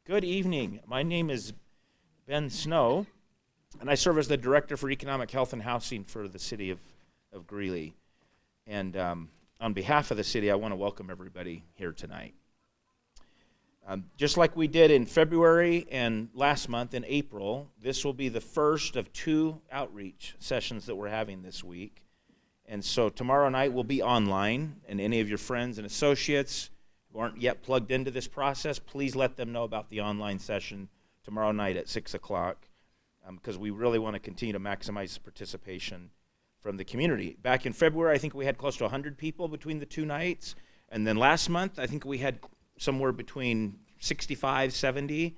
Good evening. My name is Ben Snow, and I serve as the Director for Economic Health and Housing for the city of Greeley. And on behalf of the city, I want to welcome everybody here tonight. Just like we did in February and last month in April, this will be the first of 2 outreach sessions that we're having this week. And so tomorrow night will be online, and any of your friends and associates who aren't yet plugged into this process, please let them know about the online session tomorrow night at 6 o'clock, because we really want to continue to maximize participation from the community. Back in February, I think we had close to 100 people between the 2 nights, and then last month, I think we had somewhere between 65, 70,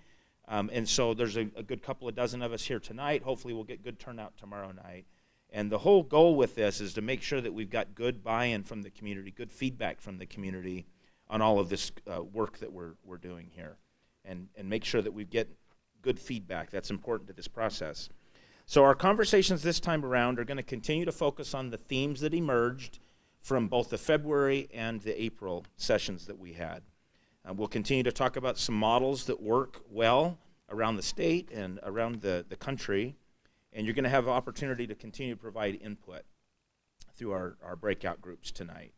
and so there's a good couple of dozen of us here tonight. Hopefully we'll get good turnout tomorrow night. And the whole goal with this is to make sure that we've got good buy-in from the community, good feedback from the community on all of this work that we're doing here, and make sure that we get good feedback. That's important to this process. So our conversations this time around are going to continue to focus on the themes that emerged from both the February and the April sessions that we had. We'll continue to talk about some models that work well around the state and around the country, and you're going to have an opportunity to continue to provide input through our breakout groups tonight.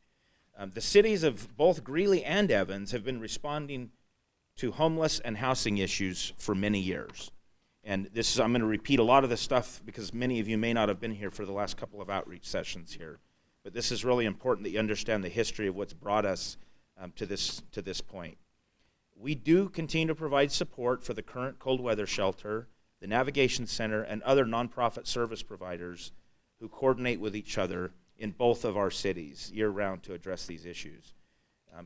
The cities of both Greeley and Evans have been responding to homeless and housing issues for many years. And I'm going to repeat a lot of this stuff because many of you may not have been here for the last couple of outreach sessions here. But this is really important that you understand the history of what's brought us to this point. We do continue to provide support for the current cold weather shelter, the Navigation Center, and other nonprofit service providers who coordinate with each other in both of our cities year-round to address these issues.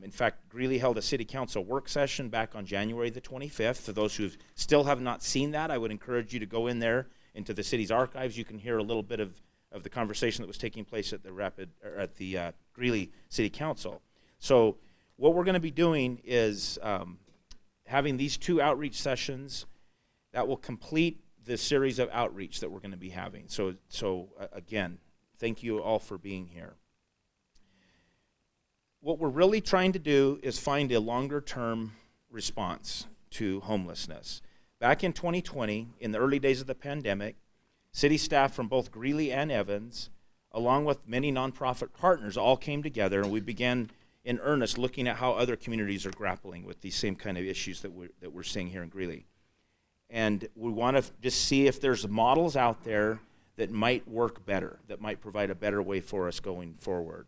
In fact, Greeley held a city council work session back on January the 25th. For those who still have not seen that, I would encourage you to go in there into the city's archives. You can hear a little bit of the conversation that was taking place at the Greeley City Council. So what we're going to be doing is having these 2 outreach sessions that will complete the series of outreach that we're going to be having. So again, thank you all for being here. What we're really trying to do is find a longer-term response to homelessness. Back in 2020, in the early days of the pandemic, city staff from both Greeley and Evans, along with many nonprofit partners, all came together, and we began in earnest looking at how other communities are grappling with these same kind of issues that we're seeing here in Greeley. And we want to just see if there's models out there that might work better, that might provide a better way for us going forward.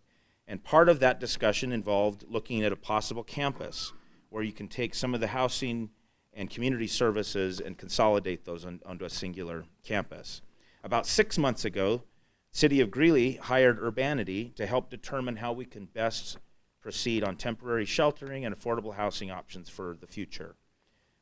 And part of that discussion involved looking at a possible campus where you can take some of the housing and community services and consolidate those onto a singular campus. About 6 months ago, City of Greeley hired Urbanity to help determine how we can best proceed on temporary sheltering and affordable housing options for the future.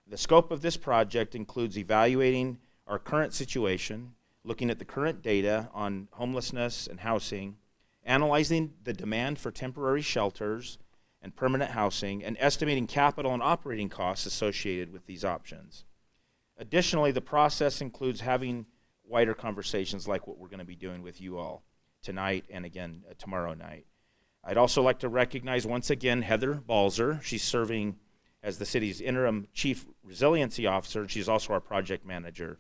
The scope of this project includes evaluating our current situation, looking at the current data on homelessness and housing, analyzing the demand for temporary shelters and permanent housing, and estimating capital and operating costs associated with these options. Additionally, the process includes having wider conversations like what we're going to be doing with you all tonight and again tomorrow night. I'd also like to recognize once again Heather Balzer. She's serving as the city's interim chief resiliency officer, and she's also our project manager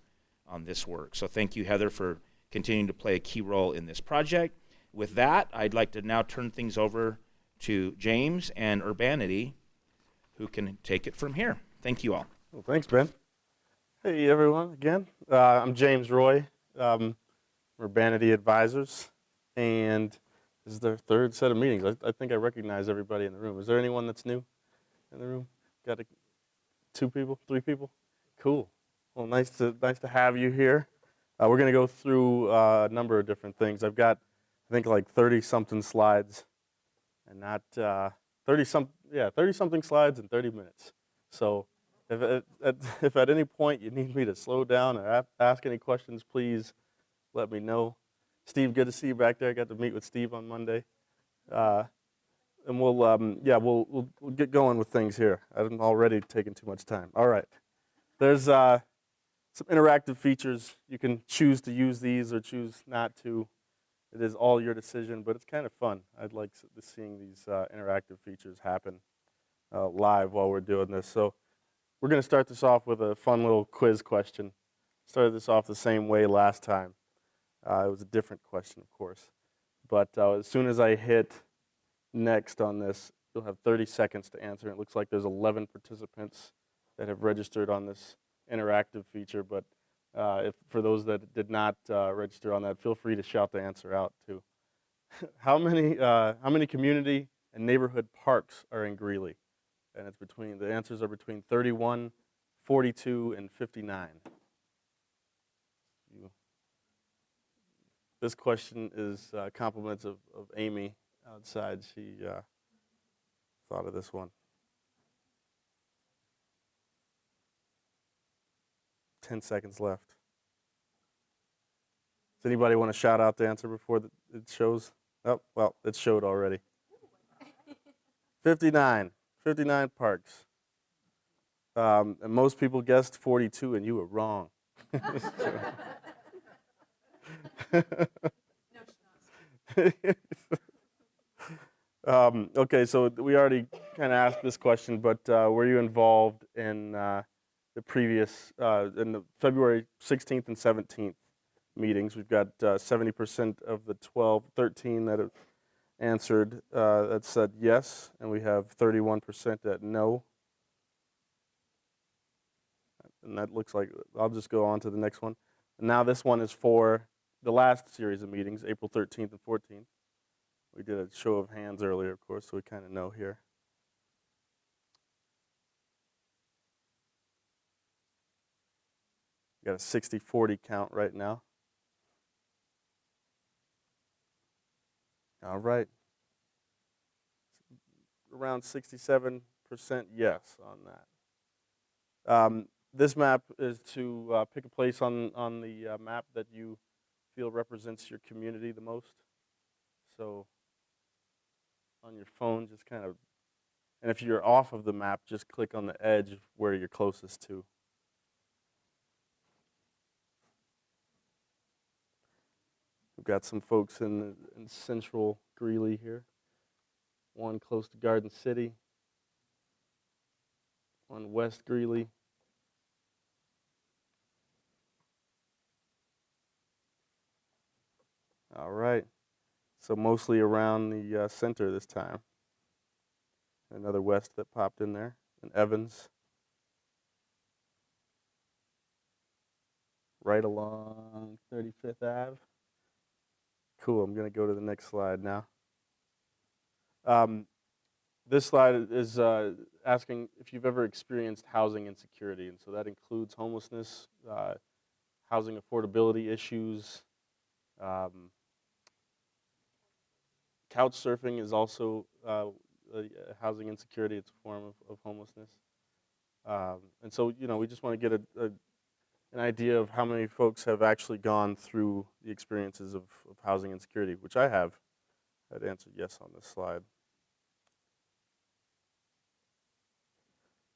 on this work. So thank you, Heather, for continuing to play a key role in this project. With that, I'd like to now turn things over to James and Urbanity, who can take it from here. Thank you all. Well, thanks, Ben. Hey, everyone, again. I'm James Roy, Urbanity Advisors, and this is their 3rd set of meetings. I think I recognize everybody in the room. Is there anyone that's new in the room? Got 2 people, 3 people? Cool. Well, nice to have you here. We're going to go through a number of different things. I've got, I think, like 30-something slides, and not 30-something slides in 30 minutes. So if at any point you need me to slow down or ask any questions, please let me know. Steve, good to see you back there. I got to meet with Steve on Monday. And we'll get going with things here. I'm already taking too much time. All right. There's some interactive features. You can choose to use these or choose not to. It is all your decision, but it's kind of fun. I'd like seeing these interactive features happen live while we're doing this. So we're going to start this off with a fun little quiz question. Started this off the same way last time. It was a different question, of course. But as soon as I hit next on this, you'll have 30 seconds to answer. It looks like there's 11 participants that have registered on this interactive feature. But if for those that did not register on that, feel free to shout the answer out too. How many community and neighborhood parks are in Greeley? And it's the answers are between 31, 42, and 59. This question is compliments of Amy outside. She thought of this one. 10 seconds left. Does anybody want to shout out the answer before it shows? Oh, well, it showed already. 59 parks. And most people guessed 42, and you were wrong. Okay, so we already kind of asked this question, but were you involved in the previous, in the February 16th and 17th meetings? We've got 70% of the 13 that have answered that said yes, and we have 31% that no. And that looks like, I'll just go on to the next one. And now this one is for the last series of meetings, April 13th and 14th. We did a show of hands earlier, of course, so we kind of know here. We got a 60-40 count right now. All right. Around 67% yes on that. This map is to pick a place on the map that you feel represents your community the most. So on your phone, just kind of, and if you're off of the map, just click on the edge where you're closest to. We've got some folks in central Greeley here. One close to Garden City. One West Greeley. All right. So mostly around the center this time. Another West that popped in there. And Evans. Right along 35th Ave. Cool, I'm going to go to the next slide now. This slide is asking if you've ever experienced housing insecurity, and so that includes homelessness, housing affordability issues. Couch surfing is also housing insecurity. It's a form of homelessness. And so, we just want to get an idea of how many folks have actually gone through the experiences of housing insecurity, which I have. I'd answered yes on this slide.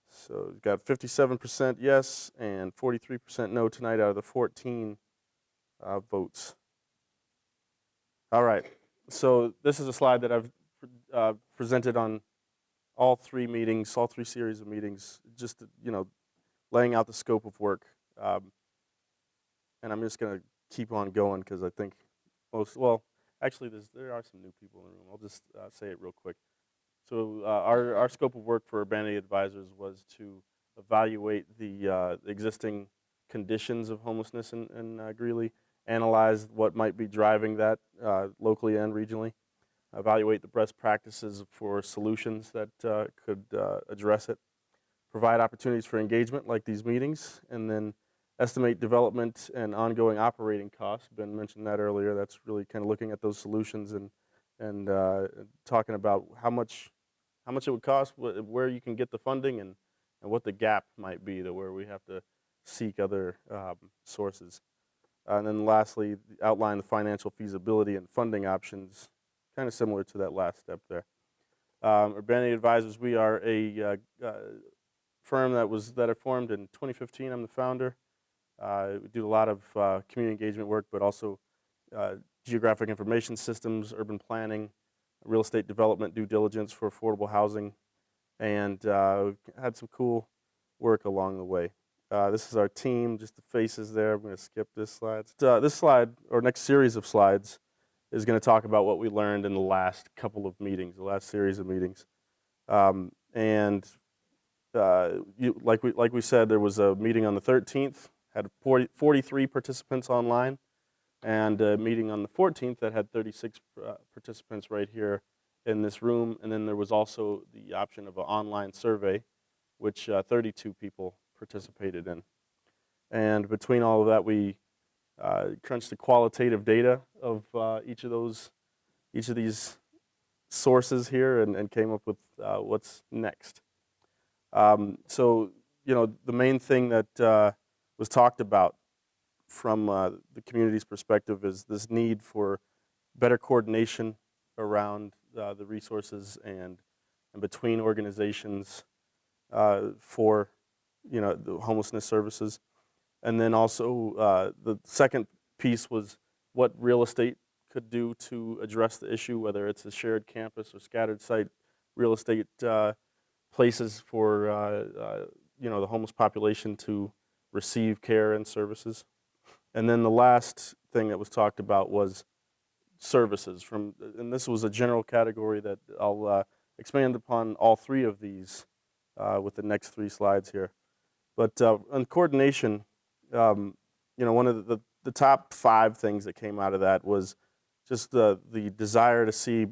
So we've got 57% yes and 43% no tonight out of the 14 votes. All right. So this is a slide that I've presented on all three series of meetings, just laying out the scope of work. And I'm just going to keep on going because I think actually there are some new people in the room. I'll just say it real quick. So our scope of work for Urbanity Advisors was to evaluate the existing conditions of homelessness in Greeley, analyze what might be driving that locally and regionally, evaluate the best practices for solutions that could address it, provide opportunities for engagement like these meetings, and then estimate development and ongoing operating costs. Ben mentioned that earlier. That's really kind of looking at those solutions and talking about how much it would cost, where you can get the funding, and what the gap might be to where we have to seek other sources. And then lastly, outline the financial feasibility and funding options, kind of similar to that last step there. Urbanity Advisors, we are a firm that I formed in 2015. I'm the founder. We do a lot of community engagement work, but also geographic information systems, urban planning, real estate development, due diligence for affordable housing, and we've had some cool work along the way. This is our team, just the faces there. I'm going to skip this slide. This slide, or next series of slides, is going to talk about what we learned in the last couple of meetings, the last series of meetings. And like we said, there was a meeting on the 13th, had 43 participants online, and a meeting on the 14th that had 36 participants right here in this room. And then there was also the option of an online survey, which 32 people participated in. And between all of that, we crunched the qualitative data of each of these sources here and came up with what's next. So, the main thing that was talked about from the community's perspective is this need for better coordination around the resources and between organizations for the homelessness services. And then also the second piece was what real estate could do to address the issue, whether it's a shared campus or scattered site real estate places for the homeless population to receive care and services. And then the last thing that was talked about was services and this was a general category that I'll expand upon all three of these with the next three slides here. But on coordination, one of the top 5 things that came out of that was just the desire to see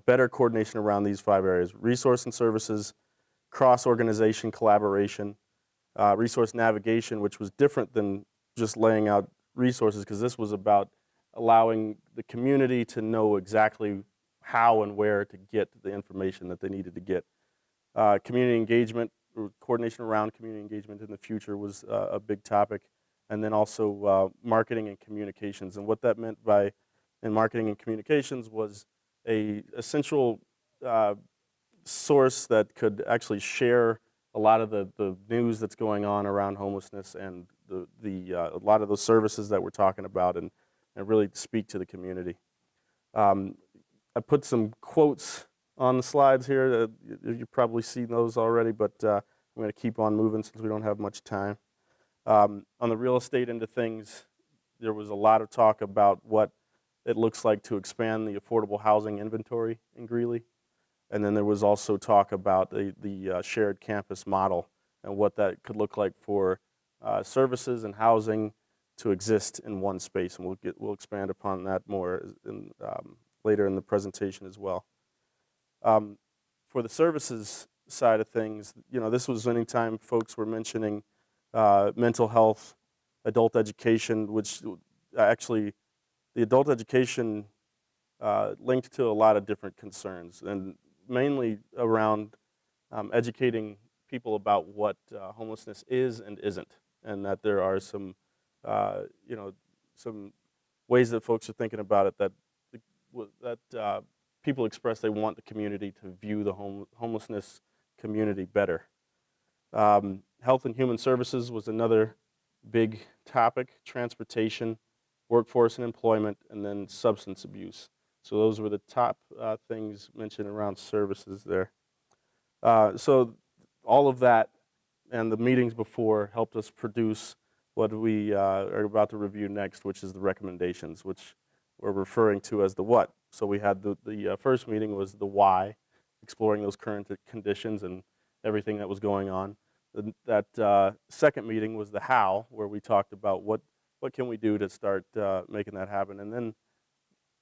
better coordination around these 5 areas: resource and services, cross-organization collaboration, resource navigation, which was different than just laying out resources, because this was about allowing the community to know exactly how and where to get the information that they needed to get. Community engagement, or coordination around community engagement in the future was a big topic. And then also marketing and communications. And what that meant in marketing and communications was a central source that could actually share a lot of the news that's going on around homelessness and a lot of those services that we're talking about, and really speak to the community. I put some quotes on the slides here. You've probably seen those already, but I'm going to keep on moving since we don't have much time. On the real estate end of things, there was a lot of talk about what it looks like to expand the affordable housing inventory in Greeley. And then there was also talk about the shared campus model and what that could look like for services and housing to exist in one space. And we'll expand upon that more later in the presentation as well. For the services side of things, this was anytime folks were mentioning mental health, adult education, which actually the adult education linked to a lot of different concerns, and mainly around educating people about what homelessness is and isn't, and that there are some ways that folks are thinking about it that people express they want the community to view the homelessness community better. Health and Human Services was another big topic: transportation, workforce and employment, and then substance abuse. So those were the top things mentioned around services there. So all of that and the meetings before helped us produce what we are about to review next, which is the recommendations, which we're referring to as the what. So we had the first meeting was the why, exploring those current conditions and everything that was going on. That second meeting was the how, where we talked about what can we do to start making that happen. And then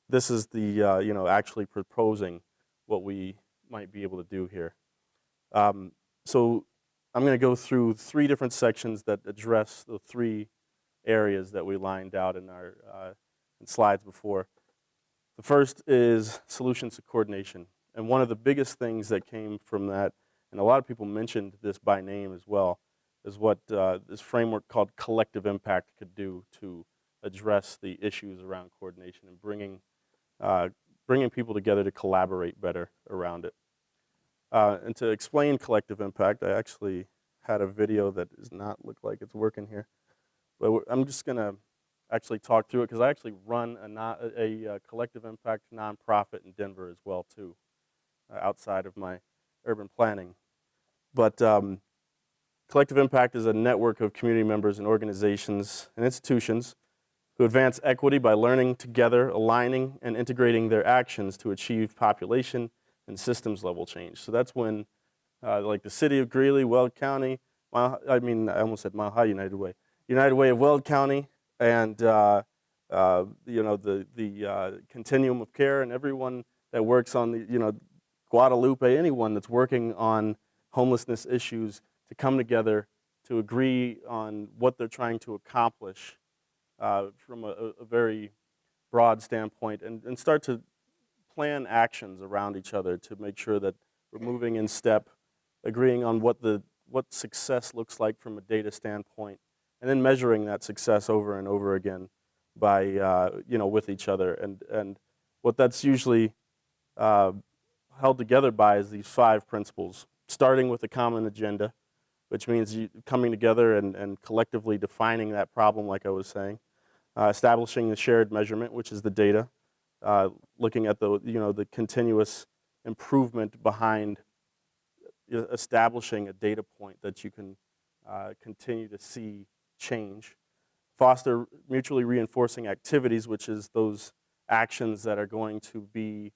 this is the actually proposing what we might be able to do here. So I'm going to go through 3 different sections that address the 3 areas that we lined out in our slides before. The first is solutions to coordination. And one of the biggest things that came from that, and a lot of people mentioned this by name as well, is what this framework called collective impact could do to address the issues around coordination and bringing people together to collaborate better around it. And to explain collective impact, I actually had a video that does not look like it's working here. But I'm just going to actually talk through it, because I actually run a collective impact nonprofit in Denver as well, too, outside of my urban planning. But Collective impact is a network of community members and organizations and institutions who advance equity by learning together, aligning, and integrating their actions to achieve population and systems level change. So that's when, like the city of Greeley, Weld County, I almost said Mile High United Way, United Way of Weld County, and the continuum of care, and everyone that works on the, Guadalupe, anyone that's working on homelessness issues, to come together to agree on what they're trying to accomplish from a very broad standpoint, and start to plan actions around each other to make sure that we're moving in step, agreeing on what success looks like from a data standpoint, and then measuring that success over and over again by with each other. And what that's usually held together by is these 5 principles, starting with a common agenda, which means you coming together and collectively defining that problem, like I was saying. Establishing the shared measurement, which is the data, looking at the continuous improvement behind establishing a data point that you can continue to see change. Foster mutually reinforcing activities, which is those actions that are going to be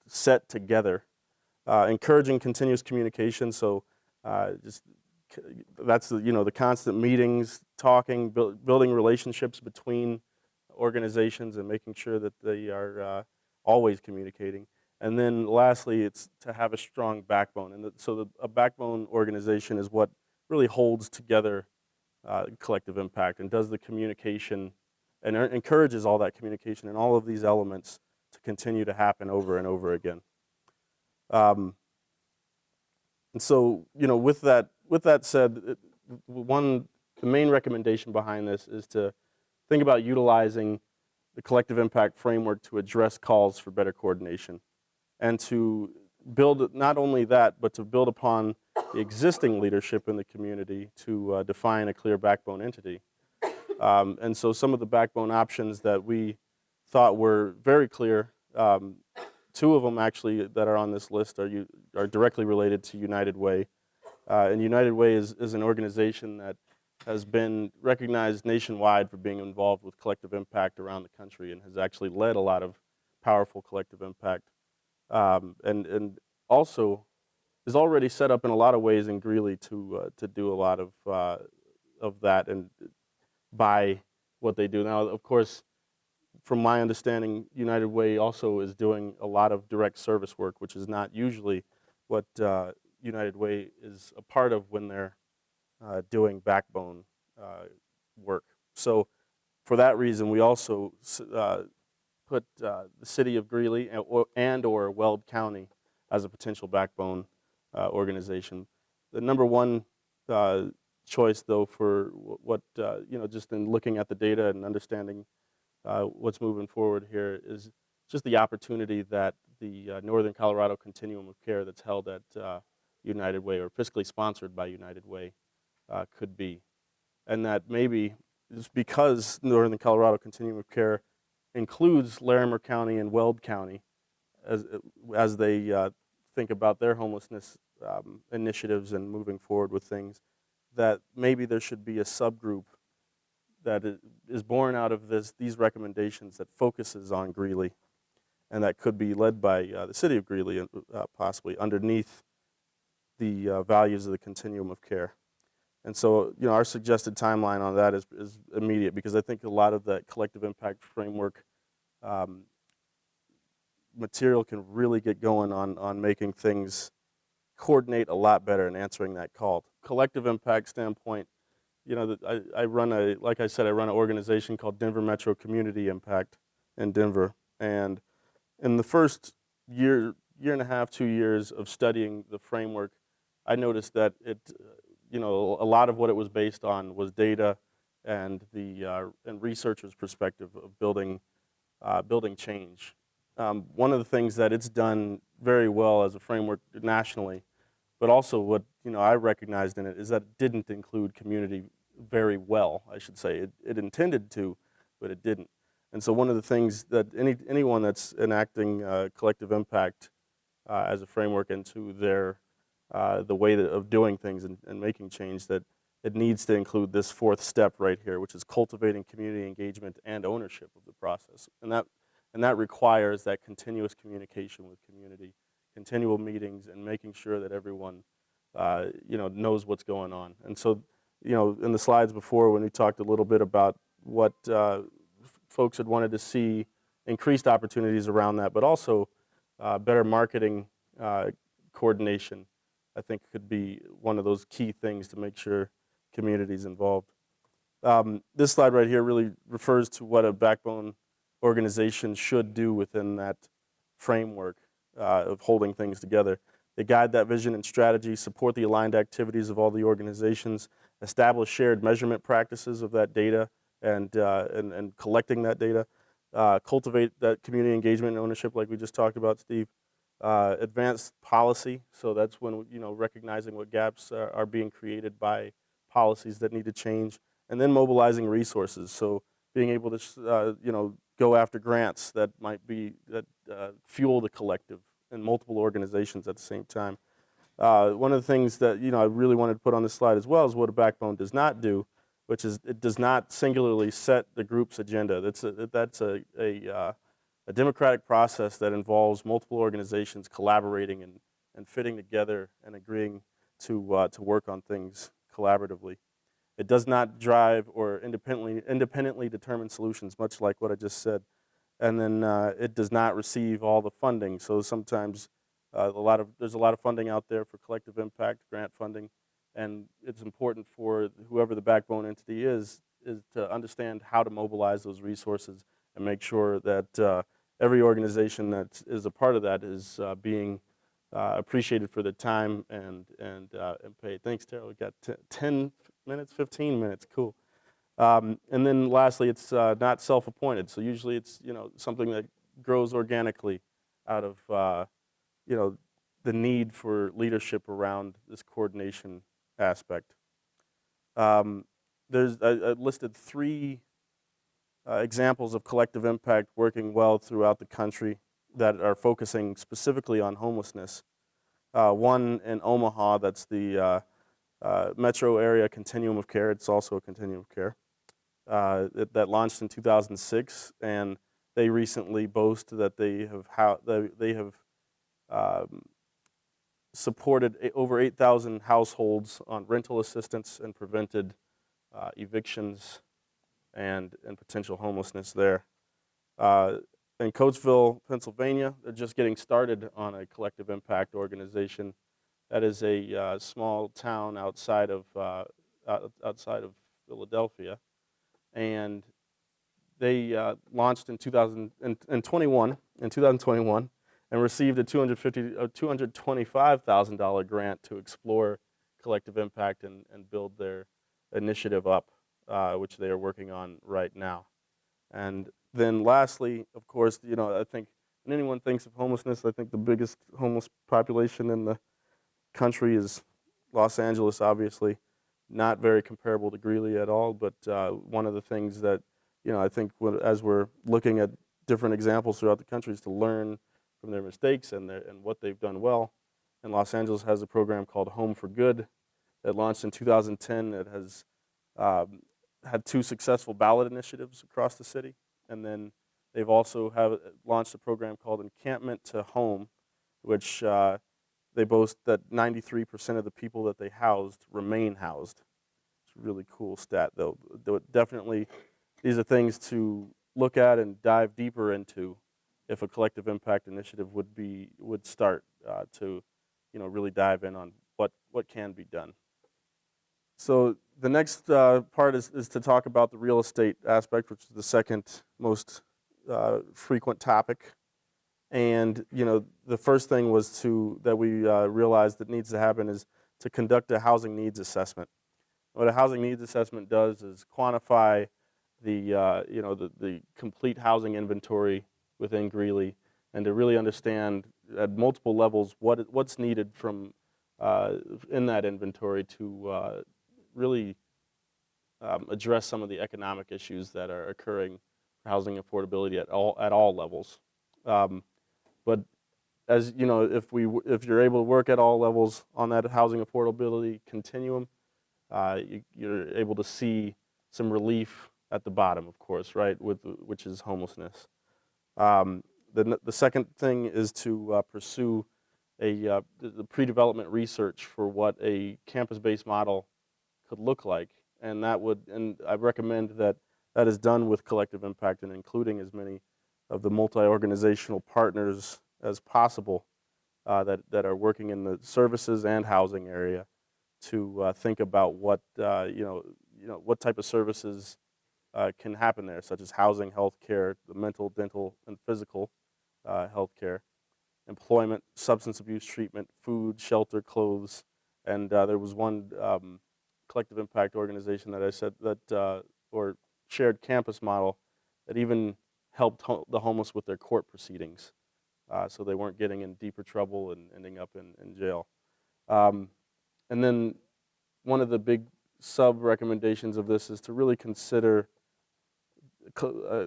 set together. Encouraging continuous communication, so that's the constant meetings, talking, building relationships between organizations, and making sure that they are always communicating. And then lastly, it's to have a strong backbone. And so a backbone organization is what really holds together collective impact and does the communication and encourages all that communication and all of these elements to continue to happen over and over again. And so, with that said, the main recommendation behind this is to think about utilizing the collective impact framework to address calls for better coordination, and to build not only that, but to build upon the existing leadership in the community to define a clear backbone entity. And so some of the backbone options that we thought were very clear, 2 of them actually that are on this list are directly related to United Way. And United Way is an organization that has been recognized nationwide for being involved with collective impact around the country, and has actually led a lot of powerful collective impact. And also is already set up in a lot of ways in Greeley to do a lot of that, and by what they do. Now, of course, from my understanding, United Way also is doing a lot of direct service work, which is not usually what United Way is a part of when they're doing backbone work. So for that reason, we also put the city of Greeley and/or Weld County as a potential backbone organization. The number one choice, though, for what just in looking at the data and understanding what's moving forward here, is just the opportunity that the Northern Colorado Continuum of Care that's held at United Way, or fiscally sponsored by United Way, could be. And that maybe it's because Northern Colorado Continuum of Care includes Larimer County and Weld County as they think about their homelessness initiatives and moving forward with things, that maybe there should be a subgroup that is born out of these recommendations that focuses on Greeley, and that could be led by the city of Greeley, possibly underneath the values of the continuum of care. And so, our suggested timeline on that is immediate, because I think a lot of that collective impact framework material can really get going on making things coordinate a lot better and answering that call. Collective impact standpoint, I run an organization called Denver Metro Community Impact in Denver. And in the first year and a half, 2 years of studying the framework, I noticed that a lot of what it was based on was data and and researchers' perspective of building change. One of the things that it's done very well as a framework nationally, but also what I recognized in it, is that it didn't include community very well, I should say. It intended to, but it didn't. And so one of the things that anyone that's enacting collective impact as a framework into their the way of doing things and making change, that it needs to include this fourth step right here, which is cultivating community engagement and ownership of the process. And that requires that continuous communication with community, continual meetings, and making sure that everyone knows what's going on. And so, in the slides before, when we talked a little bit about what folks had wanted to see, increased opportunities around that, but also better marketing coordination, I think could be one of those key things to make sure community's involved. This slide right here really refers to what a backbone organization should do within that framework of holding things together. They guide that vision and strategy, support the aligned activities of all the organizations, establish shared measurement practices of that data and collecting that data, cultivate that community engagement and ownership like we just talked about, Steve, advance policy, so that's when, recognizing what gaps are being created by policies that need to change, and then mobilizing resources, so being able to, go after grants that fuel the collective and multiple organizations at the same time. One of the things that I really wanted to put on this slide as well is what a backbone does not do, which is it does not singularly set the group's agenda. That's a democratic process that involves multiple organizations collaborating and fitting together and agreeing to work on things collaboratively. It does not drive or independently determine solutions, much like what I just said. And then it does not receive all the funding. So sometimes there's a lot of funding out there for collective impact, grant funding, and it's important for whoever the backbone entity is to understand how to mobilize those resources and make sure that every organization that is a part of that is being appreciated for their time and paid. Thanks, Tara. We got 10 minutes, 15 minutes. Cool. And then lastly, it's not self-appointed. So usually it's something that grows organically out of the need for leadership around this coordination aspect. I listed 3 examples of collective impact working well throughout the country that are focusing specifically on homelessness. One in Omaha, that's the Metro Area Continuum of Care. It's also a continuum of care that launched in 2006, and they recently boast that they have supported over 8,000 households on rental assistance and prevented evictions and potential homelessness there. In Coatesville, Pennsylvania, they're just getting started on a collective impact organization. That is a small town outside of Philadelphia, and they launched in 2021 and received a $225,000 grant to explore collective impact and build their initiative up, which they are working on right now. And then lastly, of course, I think when anyone thinks of homelessness, I think the biggest homeless population in the country is Los Angeles, obviously. Not very comparable to Greeley at all, but one of the things that, I think as we're looking at different examples throughout the country is to learn from their mistakes and what they've done well. And Los Angeles has a program called Home for Good that launched in 2010 that has had 2 successful ballot initiatives across the city. And then they've also launched a program called Encampment to Home, which they boast that 93% of the people that they housed remain housed. It's a really cool stat, though. Definitely, these are things to look at and dive deeper into if a collective impact initiative would start to really dive in on what can be done. So the next part is to talk about the real estate aspect, which is the second most frequent topic. And the first thing was that we realized that needs to happen is to conduct a housing needs assessment. What a housing needs assessment does is quantify the complete housing inventory within Greeley, and to really understand at multiple levels what's needed from in that inventory to really address some of the economic issues that are occurring for housing affordability at all levels. But as you know, if you're able to work at all levels on that housing affordability continuum, you're able to see some relief at the bottom, of course, right, which is homelessness. Um, the second thing is to pursue the pre-development research for what a campus-based model could look like, and I recommend that that is done with collective impact and including as many of the multi-organizational partners as possible that are working in the services and housing area to think about what what type of services can happen there, such as housing, healthcare, the mental, dental, and physical healthcare, employment, substance abuse treatment, food, shelter, clothes, and there was one collective impact organization that I said that or shared campus model that even helped the homeless with their court proceedings, so they weren't getting in deeper trouble and ending up in jail. Um, and then one of the big sub recommendations of this is to really consider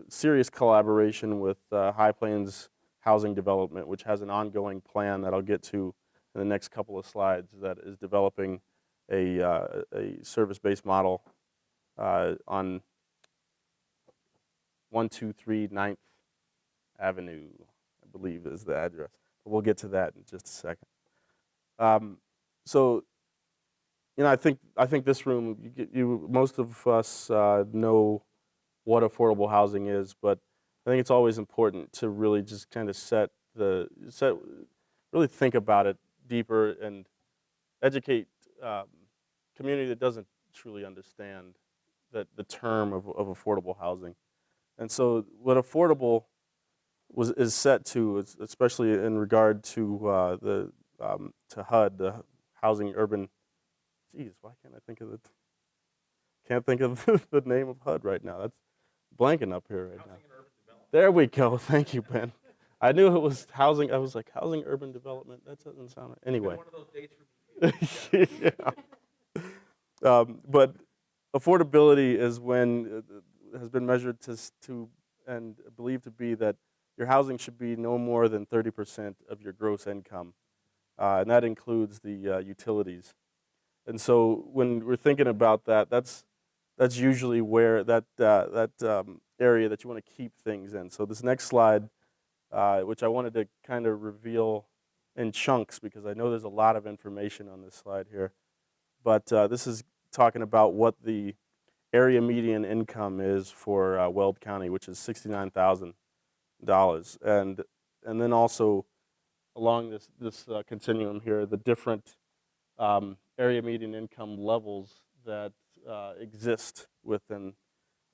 serious collaboration with High Plains Housing Development, which has an ongoing plan that I'll get to in the next couple of slides, that is developing a service-based model on 123 9th Avenue, I believe is the address. But we'll get to that in just a second. So, I think this room, most of us know what affordable housing is, but I think it's always important to really just kind of really think about it deeper and educate community that doesn't truly understand the term of affordable housing. And so, what affordable is set to, especially in regard to to HUD, the Housing Urban. Geez, why can't I think of it? Can't think of the name of HUD right now. That's blanking up here right now. There we go. Thank you, Ben. I knew it was housing. I was like, housing urban development. That doesn't sound right. Anyway. One of those dates for me. Yeah. But affordability is when it has been measured to and believed to be that your housing should be no more than 30% of your gross income, and that includes the utilities. And so when we're thinking about that, that's usually where that area that you want to keep things in. So this next slide, which I wanted to kind of reveal in chunks because I know there's a lot of information on this slide here, but this is talking about what the area median income is for Weld County, which is $69,000, and then also along this continuum here, the different area median income levels that exist within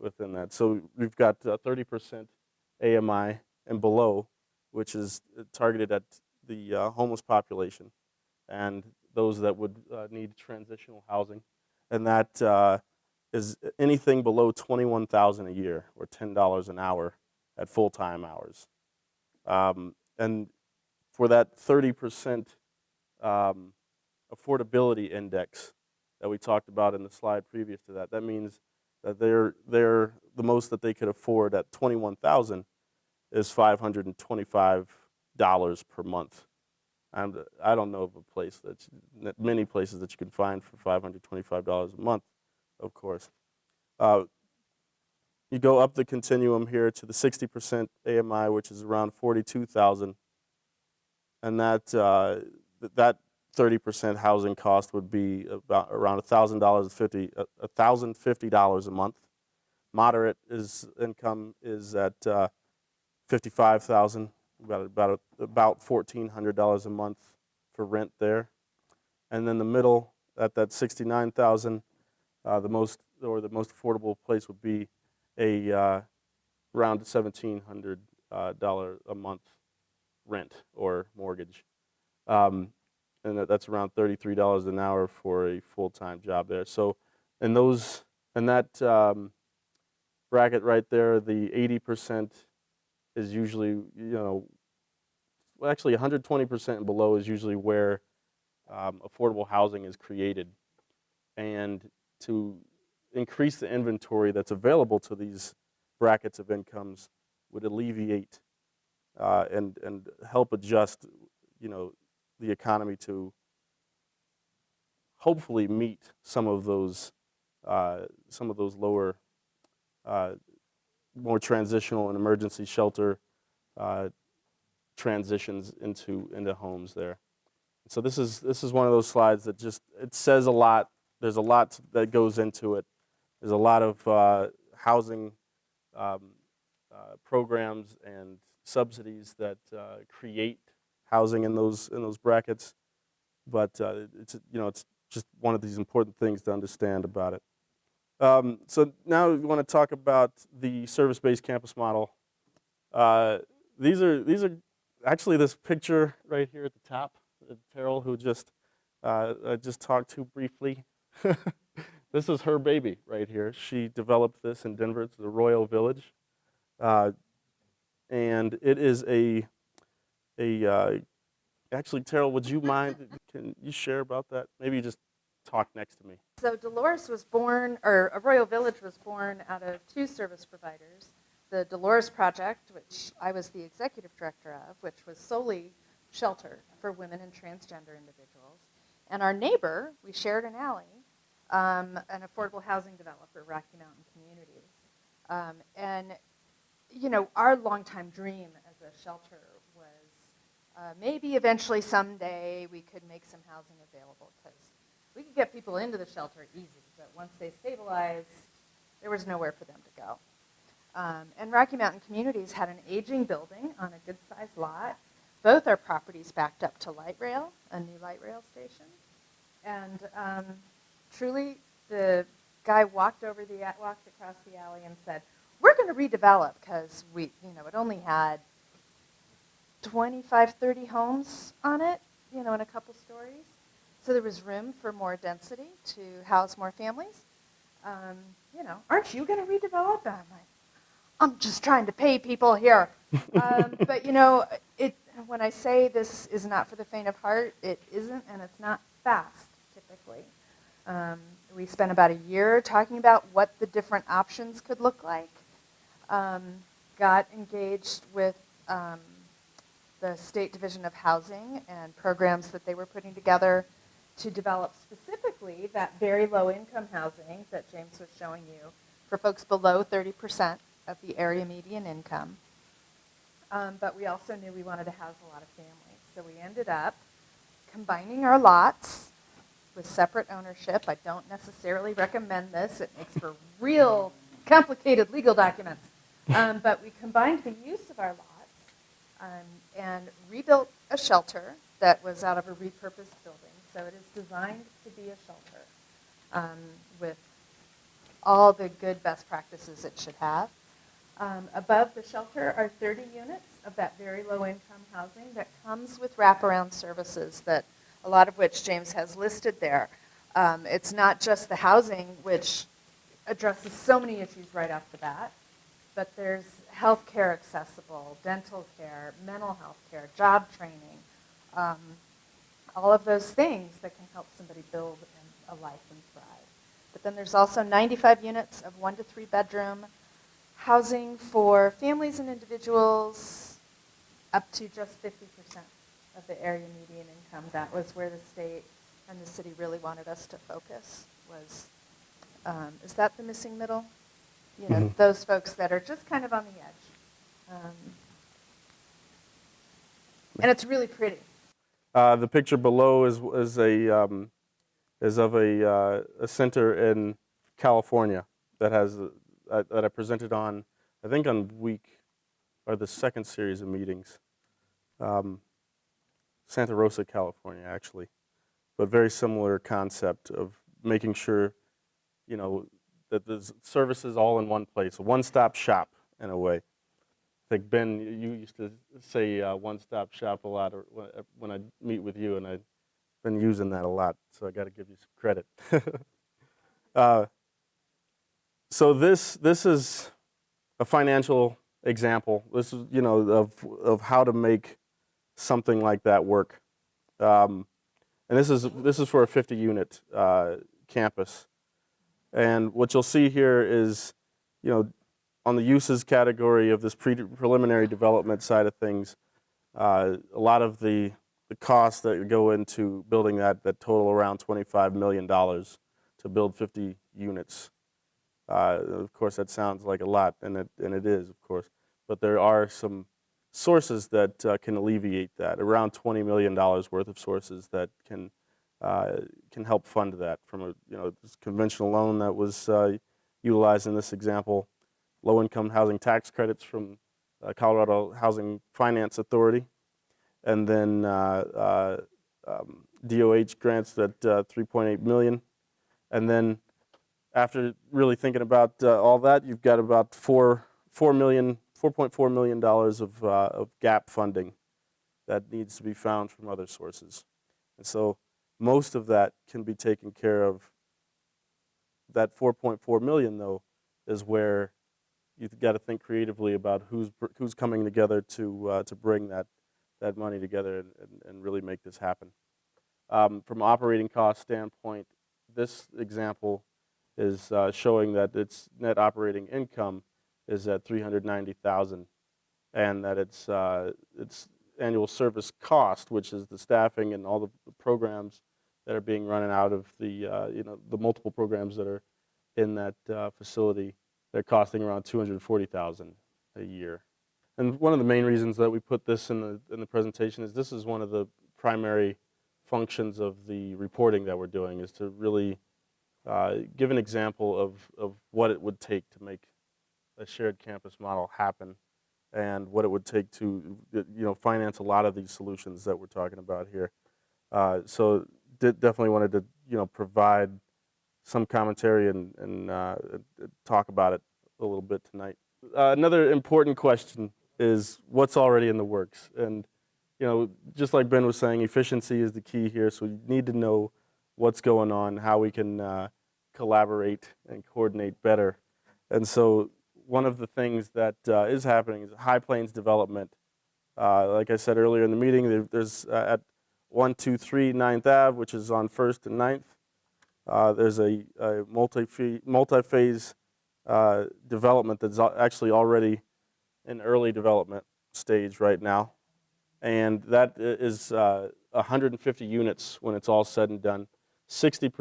that. So we've got 30% AMI and below, which is targeted at the homeless population and those that would need transitional housing, and that is anything below $21,000 a year or $10 an hour at full-time hours. And for that 30% affordability index that we talked about in the slide previous to that, that means that they're the most that they could afford at $21,000 is $525 per month. And I don't know of a place many places that you can find for $525 a month, of course. You go up the continuum here to the 60% AMI, which is around $42,000, and that 30% housing cost would be about around $1,050 a month. Moderate income is at $55,000, about $1,400 a month for rent there, and then the middle at that $69,000, the most affordable place would be around $1,700 a month rent or mortgage. And that's around $33 an hour for a full-time job there. So, in that bracket right there, the 80% is usually, actually 120% and below is usually where affordable housing is created. And to increase the inventory that's available to these brackets of incomes would alleviate and help adjust the economy to hopefully meet some of those lower, more transitional and emergency shelter transitions into homes there. So this is one of those slides that it says a lot. There's a lot that goes into it. There's a lot of housing programs and subsidies that create housing in those brackets, but it's just one of these important things to understand about it. So now we want to talk about the service-based campus model. These are actually this picture right here at the top. Terrell, who I just talked to briefly. This is her baby right here. She developed this in Denver. It's the Royal Village, and it is actually, Terrell, would you mind? Can you share about that? Maybe you just talk next to me. So Dolores was born, or a Royal Village was born out of two service providers. The Dolores Project, which I was the executive director of, which was solely shelter for women and transgender individuals. And our neighbor, we shared an alley, an affordable housing developer, Rocky Mountain Communities. And, our longtime dream as a shelter was maybe eventually someday we could make some housing available, because we could get people into the shelter easy, but once they stabilized, there was nowhere for them to go. And Rocky Mountain Communities had an aging building on a good-sized lot. Both our properties backed up to light rail, a new light rail station. And truly, the guy walked across the alley and said, "We're going to redevelop," because it only had 25, 30 homes on it, in a couple stories. So there was room for more density to house more families. Aren't you going to redevelop? And I'm like, I'm just trying to pay people here. But when I say this is not for the faint of heart, it isn't, and it's not fast, typically. We spent about a year talking about what the different options could look like. Got engaged with the State Division of Housing and programs that they were putting together to develop specifically that very low-income housing that James was showing you for folks below 30% of the area median income. But we also knew we wanted to house a lot of families. So we ended up combining our lots with separate ownership. I don't necessarily recommend this. It makes for real complicated legal documents. But we combined the use of our lots and rebuilt a shelter that was out of a repurposed building. So it is designed to be a shelter with all the good best practices it should have. Above the shelter are 30 units of that very low-income housing that comes with wraparound services, that a lot of which James has listed there. It's not just the housing, which addresses so many issues right off the bat, but there's health care accessible, dental care, mental health care, job training, all of those things that can help somebody build a life and thrive. But then there's also 95 units of 1 to 3 bedroom housing for families and individuals up to just 50% of the area median income. That was where the state and the city really wanted us to focus. Is that the missing middle? Those folks that are just kind of on the edge. And it's really pretty. The picture below is of a center in California that I presented on, I think on the second series of meetings. Santa Rosa, California, actually, but very similar concept of making sure, that the services all in one place, a one-stop shop in a way. I think, Ben, you used to say one-stop shop a lot when I meet with you, and I've been using that a lot, so I got to give you some credit. So this is a financial example. This is, of how to make something like that work. And this is for a 50-unit campus. And what you'll see here is, on the uses category of this preliminary development side of things, a lot of the the costs that go into building that total around $25 million to build 50 units. Of course, that sounds like a lot, and it is, of course. But there are some sources that can alleviate that. Around $20 million worth of sources that can help fund that from a this conventional loan that was utilized in this example, low-income housing tax credits from Colorado Housing Finance Authority, and then DOH grants at $3.8 million, and then after really thinking about all that, you've got about $4.4 million of gap funding that needs to be found from other sources. And so most of that can be taken care of. That $4.4 million, though, is where you've got to think creatively about who's coming together to bring that money together and really make this happen. From an operating cost standpoint, this example is showing that its net operating income is at $390,000, and that its annual service cost, which is the staffing and all the programs that are being run out of the the multiple programs that are in that facility, they're costing around $240,000 a year. And one of the main reasons that we put this in the presentation is this is one of the primary functions of the reporting that we're doing, is to really give an example of what it would take to make a shared campus model happen, and what it would take to finance a lot of these solutions that we're talking about here. So definitely wanted to provide some commentary and talk about it a little bit tonight. Another important question is what's already in the works, and just like Ben was saying, efficiency is the key here. So you need to know what's going on, how we can collaborate and coordinate better. And so one of the things that is happening is High Plains development. Like I said earlier in the meeting, there's at 123 9th Ave, which is on 1st and 9th, there's a multi-phase development that's actually already in early development stage right now. And that is 150 units when it's all said and done. 60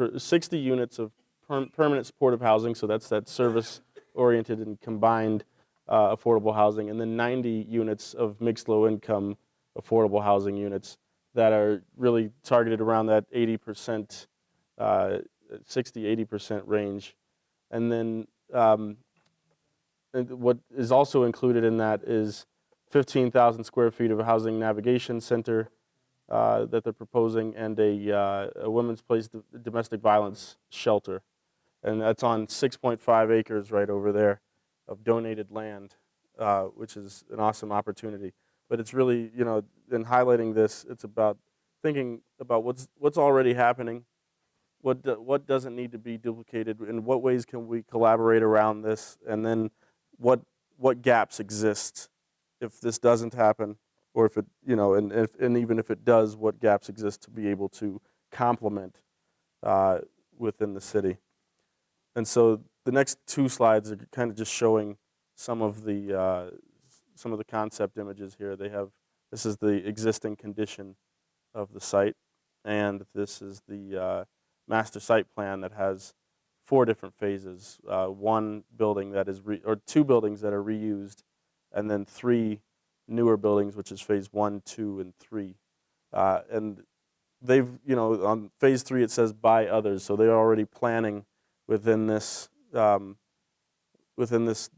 units of permanent supportive housing, so that's that service-oriented and combined affordable housing, and then 90 units of mixed low-income affordable housing units that are really targeted around that 80%, 60-80% range. And then what is also included in that is 15,000 square feet of a housing navigation center that they're proposing, and a women's place domestic violence shelter. And that's on 6.5 acres right over there of donated land, which is an awesome opportunity. But it's really, in highlighting this, it's about thinking about what's already happening, what doesn't need to be duplicated, in what ways can we collaborate around this, and then what gaps exist if this doesn't happen, or if it, and even if it does, what gaps exist to be able to complement within the city. And so the next two slides are kind of just showing some of the concept images here. This is the existing condition of the site, and this is the master site plan that has 4 different phases. One building that is or 2 buildings that are reused, and then 3 newer buildings, which is phase 1, 2, and 3. And they've, on phase 3 it says by others, so they're already planning within this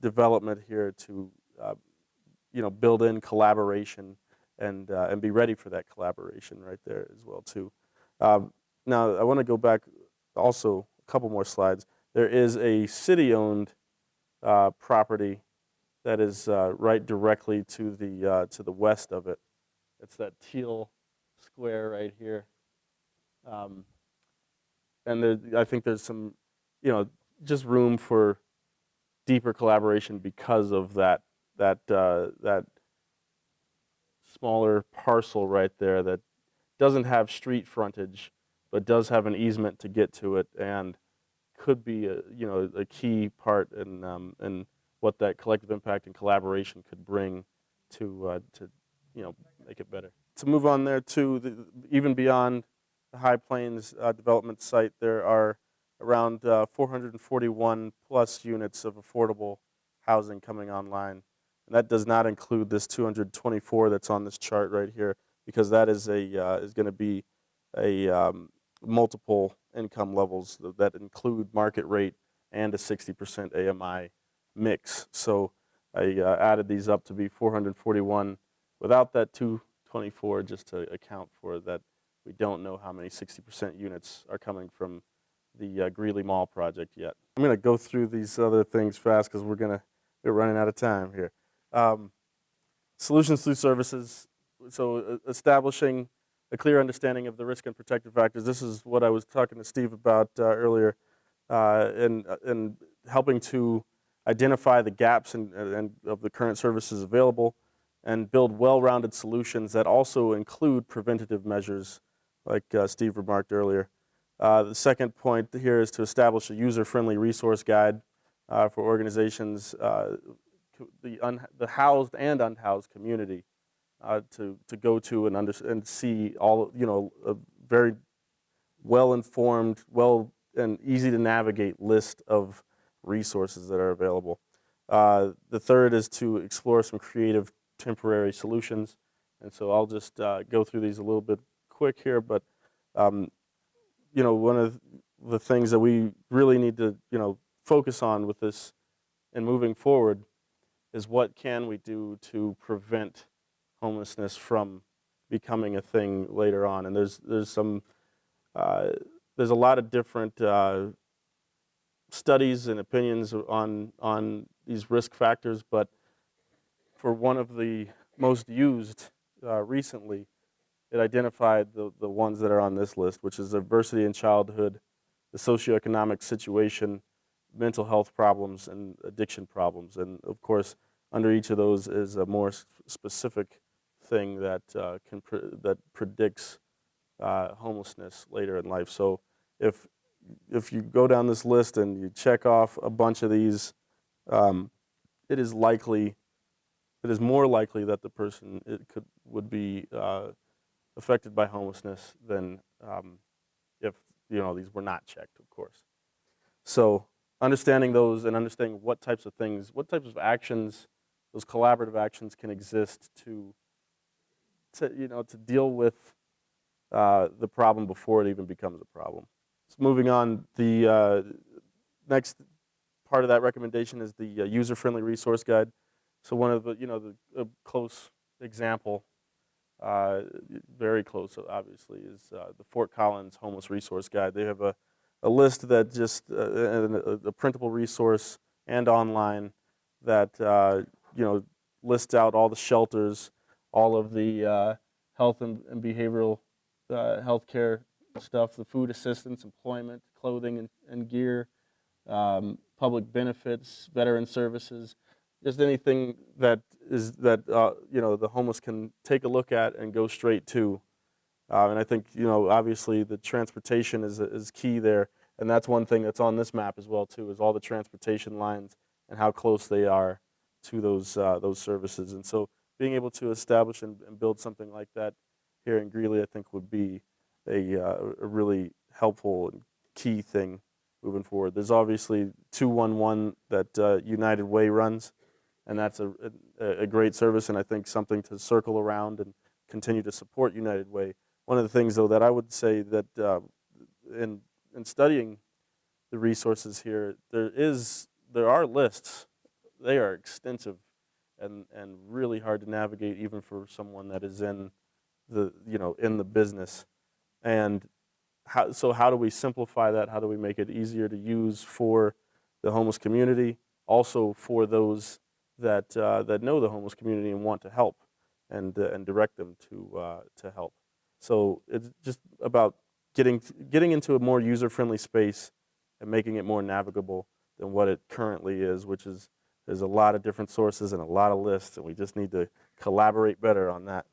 development here to build in collaboration and be ready for that collaboration right there as well too. Now I want to go back also a couple more slides. There is a city-owned property that is right directly to the west of it. It's that teal square right here, and I think there's some, just room for deeper collaboration because of that smaller parcel right there that doesn't have street frontage, but does have an easement to get to it, and could be a key part in what that collective impact and collaboration could bring to make it better. to move on there too, even beyond the High Plains development site, there are around 441 plus units of affordable housing coming online. And that does not include this 224 that's on this chart right here, because that is is going to be a multiple income levels that include market rate and a 60% AMI mix. So I added these up to be 441 without that 224, just to account for that we don't know how many 60% units are coming from the Greeley Mall project yet. I'm going to go through these other things fast because we're running out of time here. Solutions through services. So establishing a clear understanding of the risk and protective factors. This is what I was talking to Steve about earlier, and helping to identify the gaps and of the current services available, and build well-rounded solutions that also include preventative measures, like Steve remarked earlier. The second point here is to establish a user-friendly resource guide for organizations, the housed and unhoused community, to go to and see all, a very well-informed, and easy to navigate list of resources that are available. The third is to explore some creative temporary solutions. And so I'll just go through these a little bit quick here, but one of the things that we really need to, focus on with this and moving forward is what can we do to prevent homelessness from becoming a thing later on. And there's a lot of different studies and opinions on these risk factors, but for one of the most used recently, it identified the ones that are on this list, which is adversity in childhood, the socioeconomic situation, mental health problems, and addiction problems. And of course, under each of those is a more specific thing that that predicts homelessness later in life. So if you go down this list and you check off a bunch of these, it is more likely that the person would be affected by homelessness than if these were not checked, of course. So understanding those and understanding what types of actions, those collaborative actions can exist to deal with the problem before it even becomes a problem. So moving on, the next part of that recommendation is the user-friendly resource guide. So one of the close example, very close obviously, is the Fort Collins Homeless Resource Guide. They have a list that just a printable resource and online that lists out all the shelters, all of the health and behavioral health care stuff, the food assistance, employment, clothing and gear, public benefits, veteran services, just anything that the homeless can take a look at and go straight to. And I think obviously the transportation is key there, and that's one thing that's on this map as well too, is all the transportation lines and how close they are to those services. And so being able to establish and build something like that here in Greeley, I think would be a really helpful and key thing moving forward. There's obviously 211 that United Way runs, and that's a great service, and I think something to circle around and continue to support United Way. One of the things, though, that I would say that in studying the resources here, there are lists. They are extensive and really hard to navigate, even for someone that is in the business. And how do we simplify that? How do we make it easier to use for the homeless community? Also for those that know the homeless community and want to help and direct them to help. So it's just about getting into a more user-friendly space and making it more navigable than what it currently is, which is there's a lot of different sources and a lot of lists, and we just need to collaborate better on that.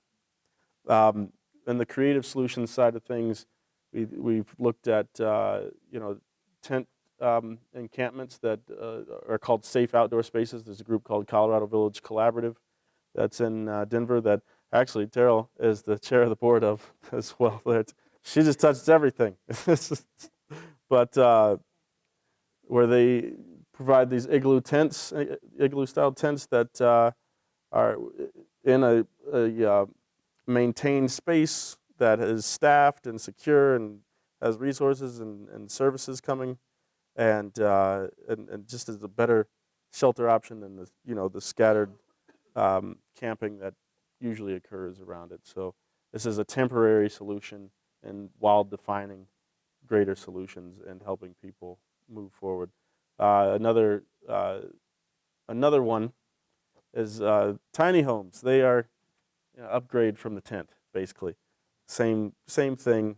And the creative solutions side of things, we've looked at tent encampments that are called safe outdoor spaces. There's a group called Colorado Village Collaborative that's in Denver that Actually, Terrell is the chair of the board of as well. She just touches everything. But where they provide these igloo tents, igloo-style tents that are in a maintained space that is staffed and secure and has resources and services coming, and just as a better shelter option than the scattered camping that usually occurs around it. So this is a temporary solution, and while defining greater solutions and helping people move forward. Another one is tiny homes. They are upgrade from the tent, basically. Same thing,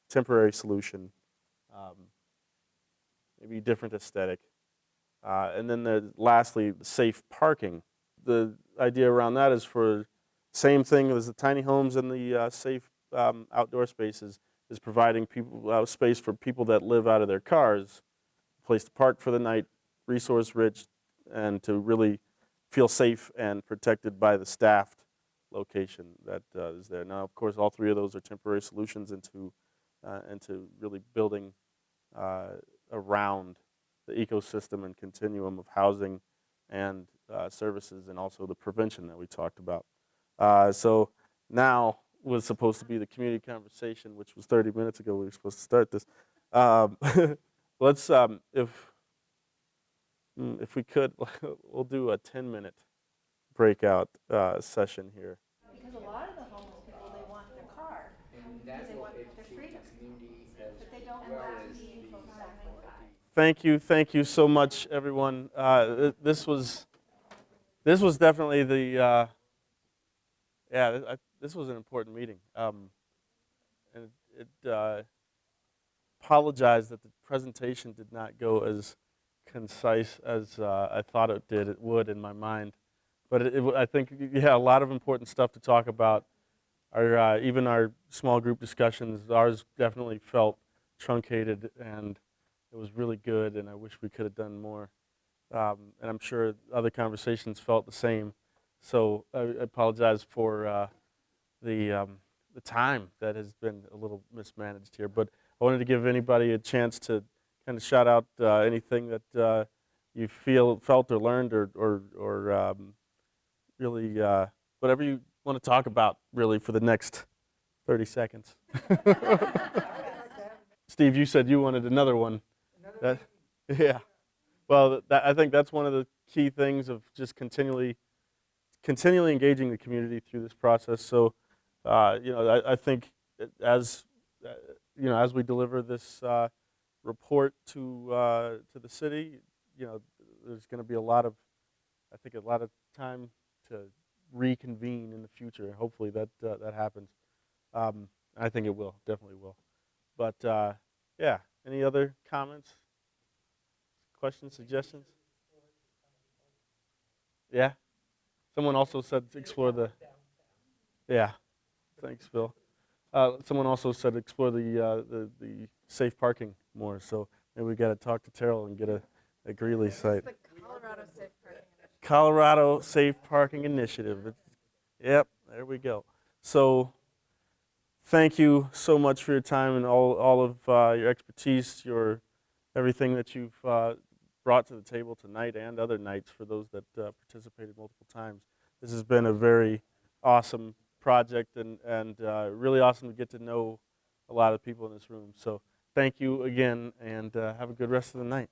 temporary solution, maybe different aesthetic. And then lastly, safe parking. The idea around that is for same thing as the tiny homes and the safe outdoor spaces, is providing people space for people that live out of their cars, a place to park for the night, resource rich, and to really feel safe and protected by the staffed location that is there. Now, of course, all three of those are temporary solutions into really building around the ecosystem and continuum of housing and services, and also the prevention that we talked about. So now was supposed to be the community conversation, which was 30 minutes ago. We were supposed to start this. Let's, if we could, we'll do a 10-minute breakout session here. Because a lot of the homeless people, they want their car, because they want their freedom, but they don't want to be folks at 9 to 5. Thank you so much, everyone. This was definitely the this was an important meeting, and it apologized that the presentation did not go as concise as I thought it would in my mind, but I think a lot of important stuff to talk about. Even our small group discussions, ours definitely felt truncated, and it was really good, and I wish we could have done more. And I'm sure other conversations felt the same. So I apologize for the time that has been a little mismanaged here. But I wanted to give anybody a chance to kind of shout out anything that you felt or learned, or really whatever you want to talk about, really, for the next 30 seconds. Steve, you said you wanted another one. Yeah. Well, I think that's one of the key things of just continually engaging the community through this process. So, I think as as we deliver this report to the city, there's going to be a lot of time to reconvene in the future. Hopefully that happens. I think it will, definitely will. But yeah, any other comments, questions, suggestions? Yeah. Someone also said to explore the. Yeah. Thanks, Bill. Someone also said explore the safe parking more. So maybe we got to talk to Terrell and get a Greeley site. It's the Colorado Safe Parking Initiative. Colorado Safe Parking Initiative. Yep, there we go. So thank you so much for your time and all of your expertise, everything that you've brought to the table tonight and other nights for those that participated multiple times. This has been a very awesome project, and really awesome to get to know a lot of people in this room. So thank you again, and have a good rest of the night.